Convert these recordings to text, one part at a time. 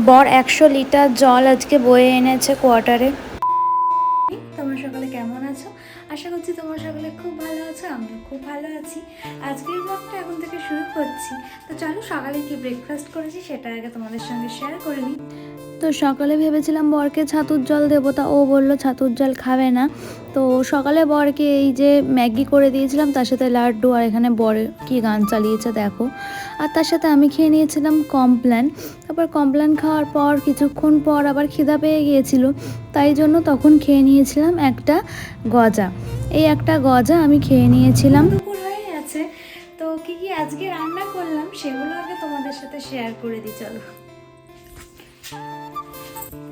বর 100 লিটার জল আজকে বয়ে এনেছে কোয়ার্টারে। তোমরা সকালে কেমন আছো? আশা করছি তোমরা সকালে খুব ভালো আছো, আমিও খুব ভালো আছি। আজকের ব্লগটা এখন থেকে শুরু করছি। তো চলো সকালে কি ব্রেকফাস্ট করেছি সেটা আগে তোমাদের সঙ্গে শেয়ার করে নিই। তো সকালে ভেবেছিলাম বরকে ছাতুর জল দেবো, তা ও বললো ছাতুর জল খাবে না। তো সকালে বরকে এই যে ম্যাগি করে দিয়েছিলাম, তার সাথে লাড্ডু, আর এখানে বর কি গান চালিয়েছে দেখো। আর তার সাথে আমি খেয়ে নিয়েছিলাম কমপ্ল্যান। তারপর কমপ্ল্যান খাওয়ার পর কিছুক্ষণ পর আবার খিদা পেয়ে গিয়েছিল, তাই জন্য তখন খেয়ে নিয়েছিলাম একটা গজা। এই একটা গজা আমি খেয়ে নিয়েছিলাম। দুপুর হয়ে গেছে, তো কি কি আজকে রান্না করলাম সেগুলো আগে তোমাদের সাথে শেয়ার করে দিই চলো।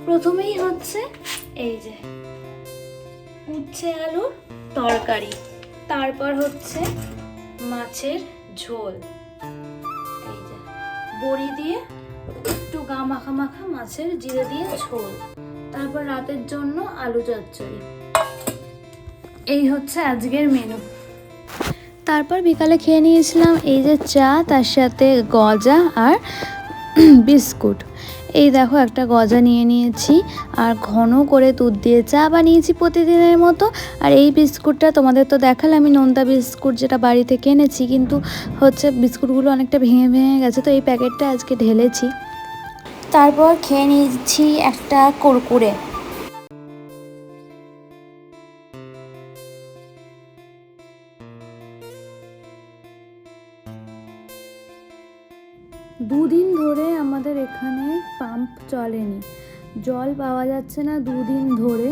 প্রথমেই হচ্ছে এই যে উচ্ছে আলুর তরকারি, তারপর হচ্ছে মাছের ঝোল, এই যে বড়ি দিয়ে একটু গা মাখা মাখা মাছের জিরে দিয়ে ঝোল, তারপর রাতের জন্য আলু চচ্চড়ি। এই হচ্ছে আজকের মেনু। তারপর বিকালে খেয়ে নিয়েছিলাম এই যে চা, তার সাথে গজা আর বিস্কুট। এই দেখো একটা গজা নিয়ে নিয়েছি আর ঘন করে দুধ দিয়ে চা বানিয়েছি প্রতিদিনের মতো। আর এই বিস্কুটটা তোমাদের তো দেখালে আমি নোনতা বিস্কুট যেটা বাড়ি থেকে এনেছি, কিন্তু হচ্ছে বিস্কুটগুলো অনেকটা ভেঙে ভেঙে গেছে, তো এই প্যাকেটটা আজকে ঢেলেছি। তারপর খেয়ে নিয়েছি একটা কুরকুরে। দুদিন ধরে আমাদের এখানে পাম্প চলেনি, জল পাওয়া যাচ্ছে না দুদিন ধরে।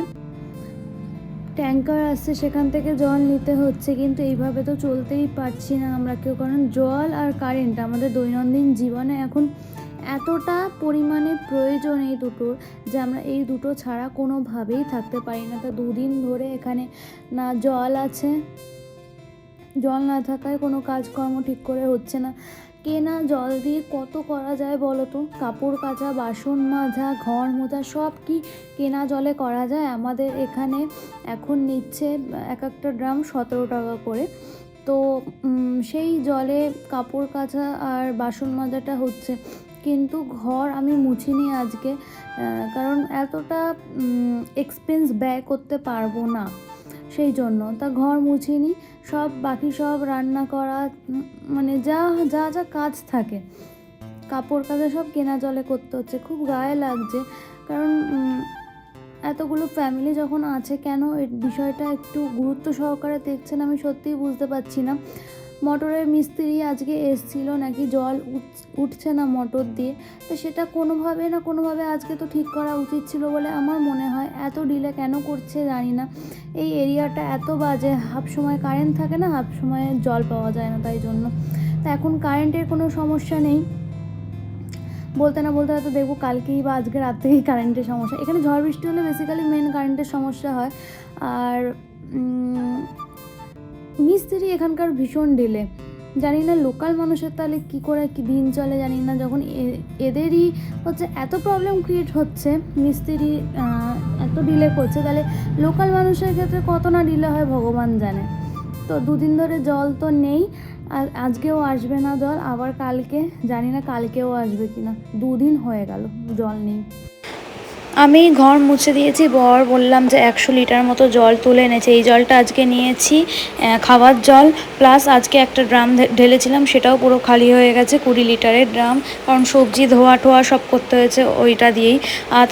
ট্যাঙ্কার আসছে, সেখান থেকে জল নিতে হচ্ছে, কিন্তু এইভাবে তো চলতেই পারছি না আমরা কেউ, কারণ জল আর কারেন্ট আমাদের দৈনন্দিন জীবনে এখন এতটা পরিমাণে প্রয়োজন এই দুটোর, যে আমরা এই দুটো ছাড়া কোনোভাবেই থাকতে পারি না। তো দুদিন ধরে এখানে না জল আছে, জল না থাকায় কোনো কাজকর্ম ঠিক করে হচ্ছে না। কেনা জল দিয়ে কত করা যায় বলো তো? কাপড় কাচা, বাসন মাজা, ঘর মোছা সব কি কেনা জলে করা যায়? আমাদের এখানে এখন নিচ্ছে এক একটা ড্রাম 17 টাকা করে। তো সেই জলে কাপড় কাচা আর বাসন মাজাটা হচ্ছে, কিন্তু ঘর আমি মুছিনি আজকে, কারণ এতটা এক্সপেন্স ব্যয় করতে পারবো না, সেই জন্য তা ঘর মুছিনি। সব বাকি সব রান্না করা, মানে যা যা যা কাজ থাকে, কাপড় কাচা সব কেনা জলে করতে হচ্ছে। খুব গায়ে লাগছে, কারণ এতগুলো ফ্যামিলি যখন আছে, কেন এই বিষয়টা একটু গুরুত্ব সহকারে দেখছেন আমি সত্যিই বুঝতে পারছি না। মোটরের মিস্ত্রি আজকে এসছিল, নাকি জল উঠছে না মোটর দিয়ে, তো সেটা কোনোভাবে আজকে তো ঠিক করা উচিত ছিল বলে আমার মনে হয়। এত ডিলে কেন করছে জানি না। এই এরিয়াটা এত বাজে, হাফ সময় কারেন্ট থাকে না, হাফ সময়ে জল পাওয়া যায় না, তাই জন্য। তা এখন কারেন্টের কোনো সমস্যা নেই, বলতে না বলতে হয়তো দেখবো কালকেই বা আজকে রাত থেকেই কারেন্টের সমস্যা। এখানে ঝড় বৃষ্টি হলে বেসিক্যালি মেন কারেন্টের সমস্যা হয়। আর মিস্ত্রি এখানকার ভীষণ ডিলে, জানি না লোকাল মানুষের তাহলে কী করে কি দিন চলে জানি না, যখন এদেরই হচ্ছে এত প্রবলেম ক্রিয়েট হচ্ছে, মিস্ত্রি এত ডিলে করছে, তাহলে লোকাল মানুষের ক্ষেত্রে কত না ডিলে হয় ভগবান জানে। তো দুদিন ধরে জল তো নেই, আর আজকেও আসবে না জল, আবার কালকে জানি না কালকেও আসবে কি না। দুদিন হয়ে গেল জল নেই। আমি ঘর মুছে দিয়েছি, বর বললাম যে 100 লিটার মতো জল তুলে এনেছে। এই জলটা আজকে নিয়েছি খাওয়ার জল, প্লাস আজকে একটা ড্রাম ঢেলেছিলাম, সেটাও পুরো খালি হয়ে গেছে, 20 লিটারের ড্রাম, কারণ সবজি ধোয়া ঠোয়া সব করতে হয়েছে ওইটা দিয়েই।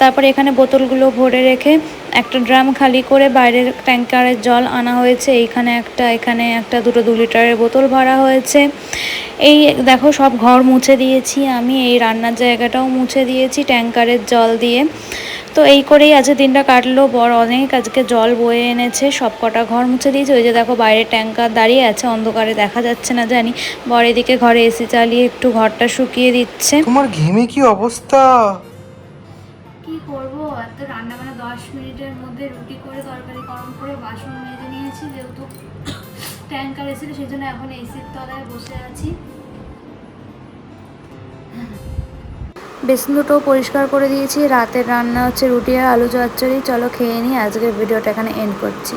তারপরে এখানে বোতলগুলো ভরে রেখে একটা ড্রাম খালি করে বাইরের ট্যাঙ্কারের জল আনা হয়েছে। এখানে একটা দুটো 2 লিটারের বোতল ভরা হয়েছে। এই দেখো সব ঘর মুছে দিয়েছি আমি, এই রান্নার জায়গাটাও মুছে দিয়েছি ট্যাঙ্কারের জল দিয়ে। তো এই করেই আজকে দিনটা কাটলো। বর অনেক আজকে জল বয়ে এনেছে, সব কটা ঘর মুছে দিয়েছে। ওই যে দেখো বাইরে ট্যাঙ্কার দাঁড়িয়ে আছে, অন্ধকারে দেখা যাচ্ছে না জানি। বর এদিকে ঘরে এসি চালিয়ে একটু ঘরটা শুকিয়ে দিচ্ছে। তোমার ঘেমে কি অবস্থা? কি করবো, এত রান্না বান্না 10 মিনিটের মধ্যে রুটি করে তরকারি গরম করে বাসন মেজে নিয়েছি, যেহেতু ট্যাঙ্কার এসেছিল সেই জন্য এখন এসির তলায় বসে আছি। বেসন দুটো পরিষ্কার করে দিয়েছি। রাতের রান্না হচ্ছে রুটি আর আলু চচ্চড়ি। চলো খেয়ে নিই, আজকের ভিডিওটা এখানে এন্ড করছি।